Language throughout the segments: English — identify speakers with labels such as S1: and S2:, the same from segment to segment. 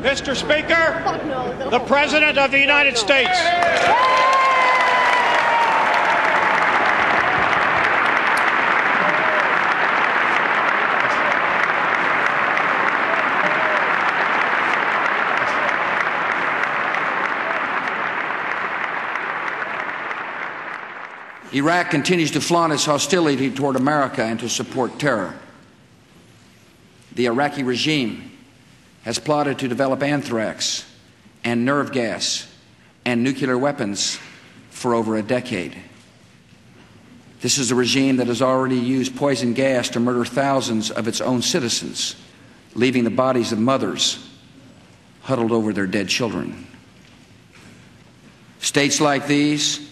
S1: Mr. Speaker, the President of the United States.
S2: Iraq continues to flaunt its hostility toward America and to support terror. The Iraqi regime has plotted to develop anthrax and nerve gas and nuclear weapons for over a decade. This is a regime that has already used poison gas to murder thousands of its own citizens, leaving the bodies of mothers huddled over their dead children. States like these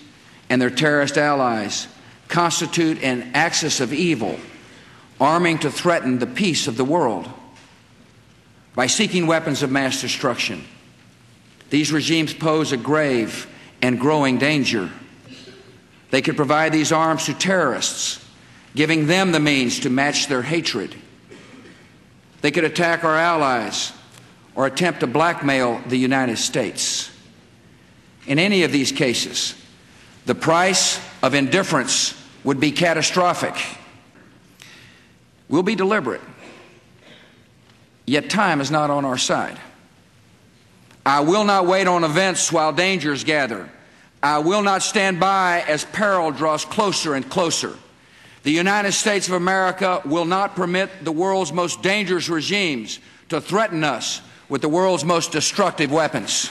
S2: and their terrorist allies constitute an axis of evil, arming to threaten the peace of the world. By seeking weapons of mass destruction, these regimes pose a grave and growing danger. They could provide these arms to terrorists, giving them the means to match their hatred. They could attack our allies or attempt to blackmail the United States. In any of these cases, the price of indifference would be catastrophic. We'll be deliberate, yet time is not on our side. I will not wait on events while dangers gather. I will not stand by as peril draws closer and closer. The United States of America will not permit the world's most dangerous regimes to threaten us with the world's most destructive weapons.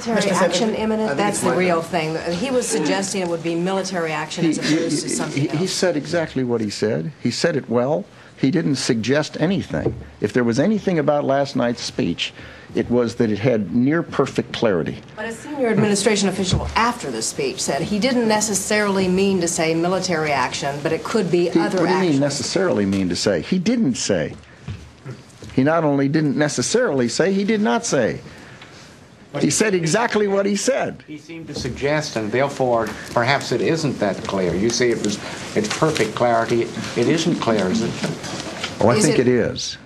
S3: Military action imminent? That's the real thing. He was suggesting it would be military action as opposed to something else.
S4: He said exactly what he said. He said it well. He didn't suggest anything. If there was anything about last night's speech, it was that it had near perfect clarity.
S3: But a senior administration official after the speech said he didn't necessarily mean to say military action, but it could be other actions.
S4: What do you mean necessarily mean to say? He didn't say. He not only didn't necessarily say, he did not say. He said exactly what he said.
S5: He seemed to suggest, and therefore perhaps it isn't that clear. You say it's perfect clarity. It isn't clear, is it?
S4: Oh, I think it is.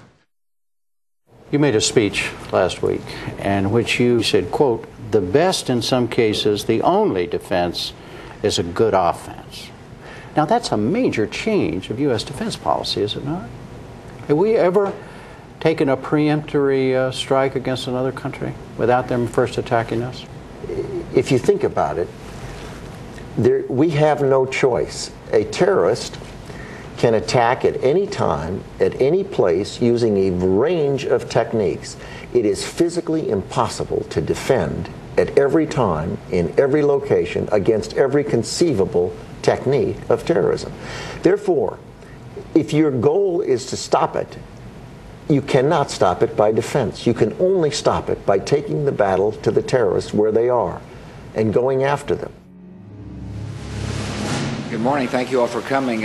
S6: You made a speech last week in which you said, quote, "The best in some cases, the only defense is a good offense." Now that's a major change of U.S. defense policy, is it not? Have we ever taken a preemptory strike against another country without them first attacking us?
S7: If you think about it, we have no choice. A terrorist can attack at any time, at any place, using a range of techniques. It is physically impossible to defend at every time, in every location, against every conceivable technique of terrorism. Therefore, if your goal is to stop it, you cannot stop it by defense. You can only stop it by taking the battle to the terrorists where they are and going after them.
S2: Good morning. Thank you all for coming.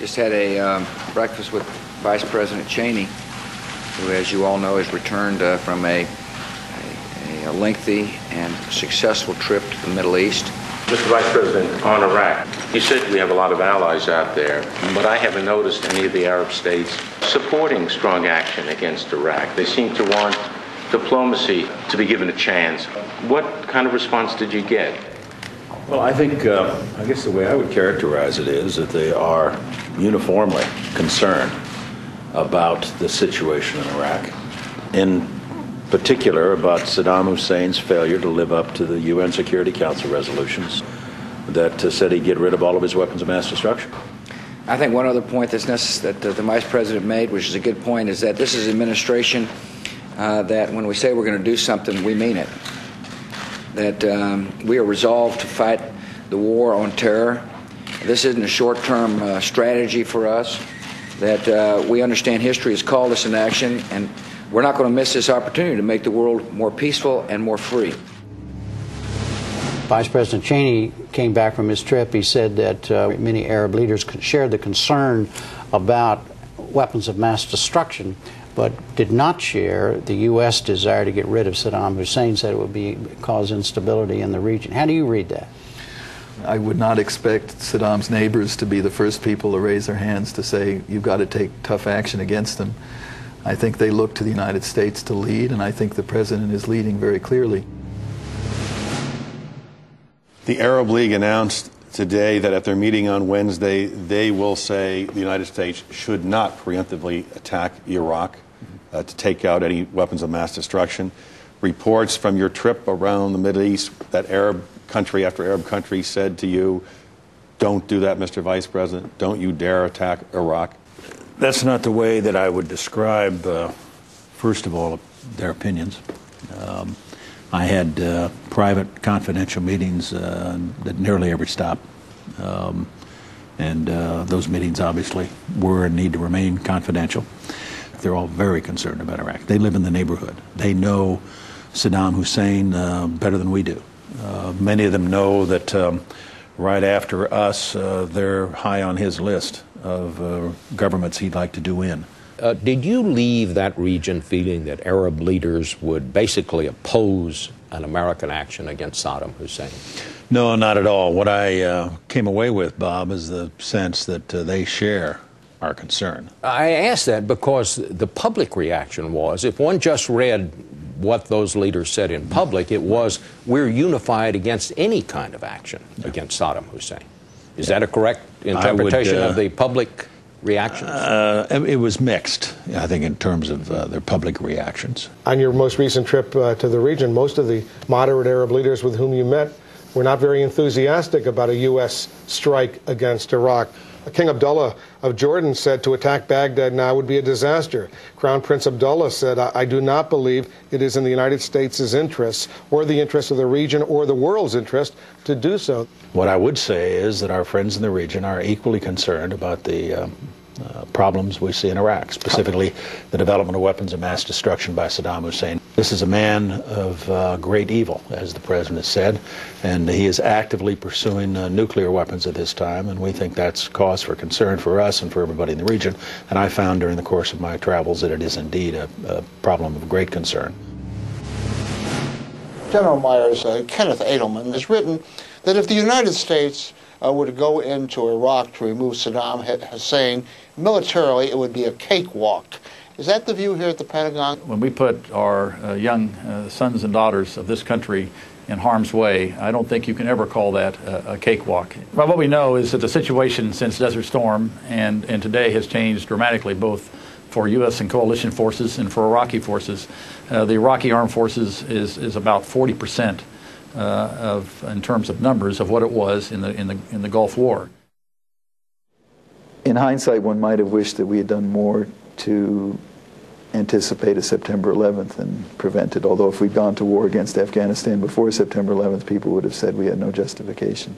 S2: Just had a breakfast with Vice President Cheney, who, as you all know, has returned from a lengthy and successful trip to the Middle East.
S8: Mr. Vice President, on Iraq, you said we have a lot of allies out there, but I haven't noticed any of the Arab states supporting strong action against Iraq. They seem to want diplomacy to be given a chance. What kind of response did you get?
S9: Well, I think, I guess the way I would characterize it is that they are uniformly concerned about the situation in Iraq, in particular about Saddam Hussein's failure to live up to the UN Security Council resolutions that said he'd get rid of all of his weapons of mass destruction.
S2: I think one other point that the Vice President made, which is a good point, is that this is an administration that when we say we're going to do something, we mean it. That we are resolved to fight the war on terror. This isn't a short-term strategy for us. That we understand history has called us in action, and we're not going to miss this opportunity to make the world more peaceful and more free.
S6: Vice President Cheney came back from his trip. He said that many Arab leaders shared the concern about weapons of mass destruction, but did not share the U.S. desire to get rid of Saddam Hussein, said it would cause instability in the region. How do you read that?
S10: I would not expect Saddam's neighbors to be the first people to raise their hands to say, you've got to take tough action against them. I think they look to the United States to lead, and I think the President is leading very clearly.
S11: The Arab League announced today that at their meeting on Wednesday, they will say the United States should not preemptively attack Iraq to take out any weapons of mass destruction. Reports from your trip around the Middle East that Arab country after Arab country said to you, don't do that, Mr. Vice President. Don't you dare attack Iraq.
S9: That's not the way that I would describe, first of all, their opinions. I had private, confidential meetings at nearly every stop. And those meetings obviously were and need to remain confidential. They're all very concerned about Iraq. They live in the neighborhood. They know Saddam Hussein better than we do. Many of them know that right after us, they're high on his list of governments he'd like to do in.
S12: Did you leave that region feeling that Arab leaders would basically oppose an American action against Saddam Hussein?
S9: No, not at all. What I came away with, Bob, is the sense that they share our concern.
S12: I ask that because the public reaction was, if one just read what those leaders said in public, it was, we're unified against any kind of action against Saddam Hussein. Is that a correct interpretation of the public reactions?
S9: It was mixed, I think, in terms of their public reactions.
S13: On your most recent trip to the region, most of the moderate Arab leaders with whom you met were not very enthusiastic about a U.S. strike against Iraq. King Abdullah of Jordan said to attack Baghdad now would be a disaster. Crown Prince Abdullah said, I do not believe it is in the United States' interests or the interests of the region or the world's interest to do so.
S9: What I would say is that our friends in the region are equally concerned about the problems we see in Iraq, specifically the development of weapons of mass destruction by Saddam Hussein. This is a man of great evil, as the President said, and he is actively pursuing nuclear weapons at this time, and we think that's cause for concern for us and for everybody in the region. And I found during the course of my travels that it is indeed a problem of great concern.
S14: General Myers, Kenneth Edelman has written that if the United States were to go into Iraq to remove Saddam Hussein, militarily it would be a cakewalk. Is that the view here at the Pentagon?
S15: When we put our young sons and daughters of this country in harm's way, I don't think you can ever call that a cakewalk. But what we know is that the situation since Desert Storm and today has changed dramatically, both for U.S. and coalition forces and for Iraqi forces. The Iraqi armed forces is about 40% in terms of numbers of what it was in the Gulf War.
S10: In hindsight, one might have wished that we had done more to anticipate a September 11th and prevent it. Although if we'd gone to war against Afghanistan before September 11th, people would have said we had no justification.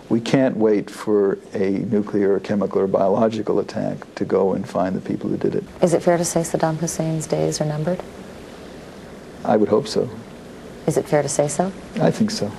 S10: We can't wait for a nuclear or chemical or biological attack to go and find the people who did it.
S16: Is it fair to say Saddam Hussein's days are numbered?
S10: I would hope so.
S16: Is it fair to say so?
S10: I think so.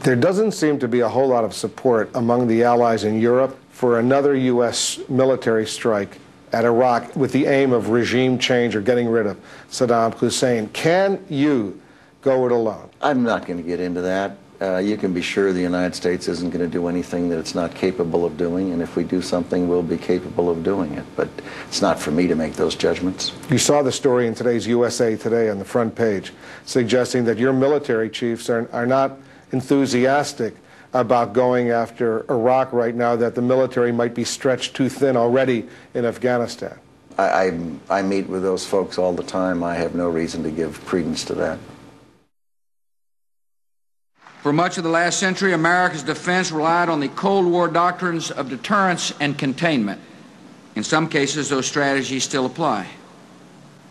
S13: There doesn't seem to be a whole lot of support among the allies in Europe for another U.S. military strike at Iraq with the aim of regime change or getting rid of Saddam Hussein. Can you go it alone?
S7: I'm not going to get into that. You can be sure the United States isn't going to do anything that it's not capable of doing, and if we do something, we'll be capable of doing it. But it's not for me to make those judgments.
S13: You saw the story in today's USA Today on the front page, suggesting that your military chiefs are not enthusiastic about going after Iraq right now, that the military might be stretched too thin already in Afghanistan.
S7: I meet with those folks all the time. I have no reason to give credence to that.
S2: For much of the last century, America's defense relied on the Cold War doctrines of deterrence and containment. In some cases, those strategies still apply.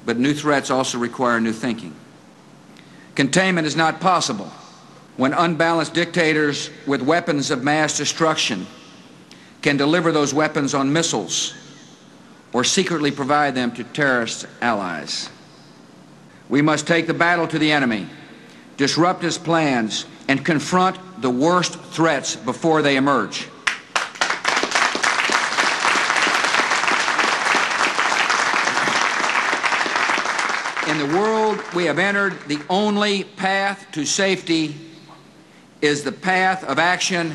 S2: But new threats also require new thinking. Containment is not possible when unbalanced dictators with weapons of mass destruction can deliver those weapons on missiles or secretly provide them to terrorist allies. We must take the battle to the enemy disrupt his plans, and confront the worst threats before they emerge. In the world we have entered, the only path to safety is the path of action,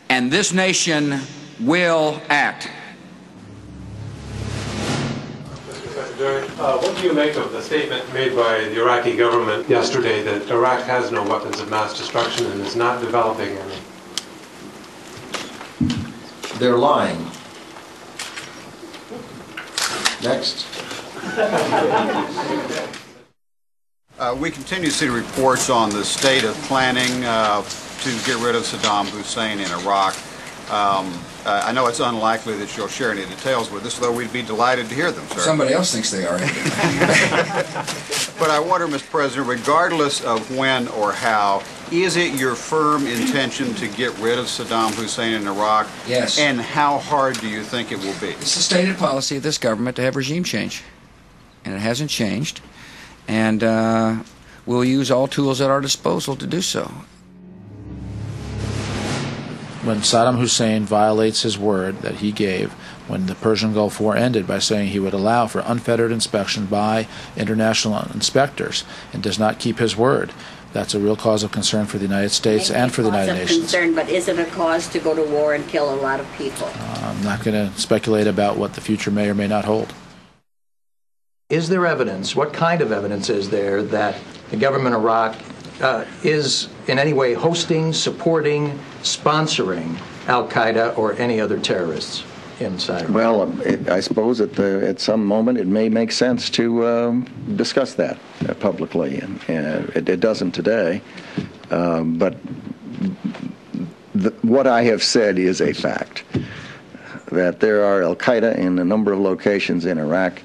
S2: and this nation will act.
S17: Mr. Secretary, what do you make of the statement made by the Iraqi government yesterday that Iraq has no weapons of mass destruction and is not developing any?
S7: They're lying. Next.
S18: We continue to see reports on the state of planning to get rid of Saddam Hussein in Iraq. I know it's unlikely that you'll share any details with us, though we'd be delighted to hear them, sir.
S2: Somebody else thinks they are.
S18: But I wonder, Mr. President, regardless of when or how, is it your firm intention to get rid of Saddam Hussein in Iraq?
S2: Yes.
S18: And how hard do you think it will be?
S2: It's the stated policy of this government to have regime change, and it hasn't changed, and we'll use all tools at our disposal to do so.
S19: When Saddam Hussein violates his word that he gave when the Persian Gulf War ended by saying he would allow for unfettered inspection by international inspectors and does not keep his word, that's a real cause of concern for the United States and for the United Nations.
S20: Concern, but is it a cause to go to war and kill a lot of people?
S19: I'm not going to speculate about what the future may or may not hold.
S21: Is there evidence, what kind of evidence is there, that the government of Iraq is in any way hosting, supporting, sponsoring al-Qaeda or any other terrorists inside Iraq?
S4: Well, I suppose at some moment it may make sense to discuss that publicly, and it doesn't today. But what I have said is a fact, that there are al-Qaeda in a number of locations in Iraq,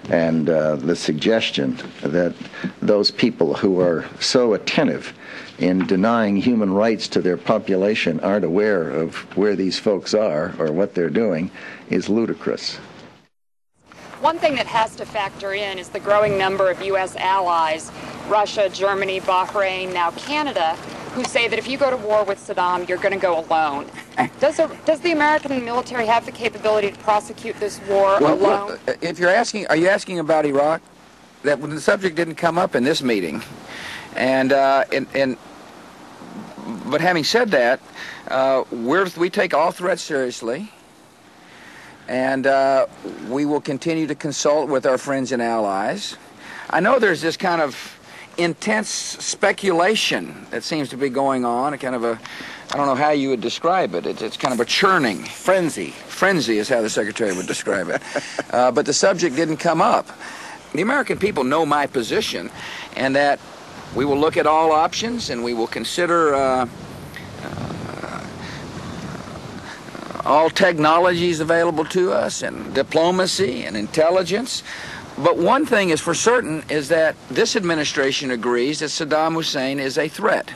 S4: and the suggestion that those people who are so attentive in denying human rights to their population aren't aware of where these folks are or what they're doing is ludicrous.
S22: One thing that has to factor in is the growing number of U.S. allies, Russia, Germany, Bahrain, now Canada, who say that if you go to war with Saddam, you're going to go alone. Does the American military have the capability to prosecute this war alone?
S2: If you're asking, are you asking about Iraq? That the subject didn't come up in this meeting, but having said that, we take all threats seriously, and we will continue to consult with our friends and allies. I know there's this kind of intense speculation that seems to be going on, a kind of a, I don't know how you would describe it. It's kind of a churning. Frenzy. Frenzy is how the Secretary would describe it. But the subject didn't come up. The American people know my position, and that we will look at all options, and we will consider all technologies available to us, and diplomacy and intelligence. But one thing is for certain is that this administration agrees that Saddam Hussein is a threat.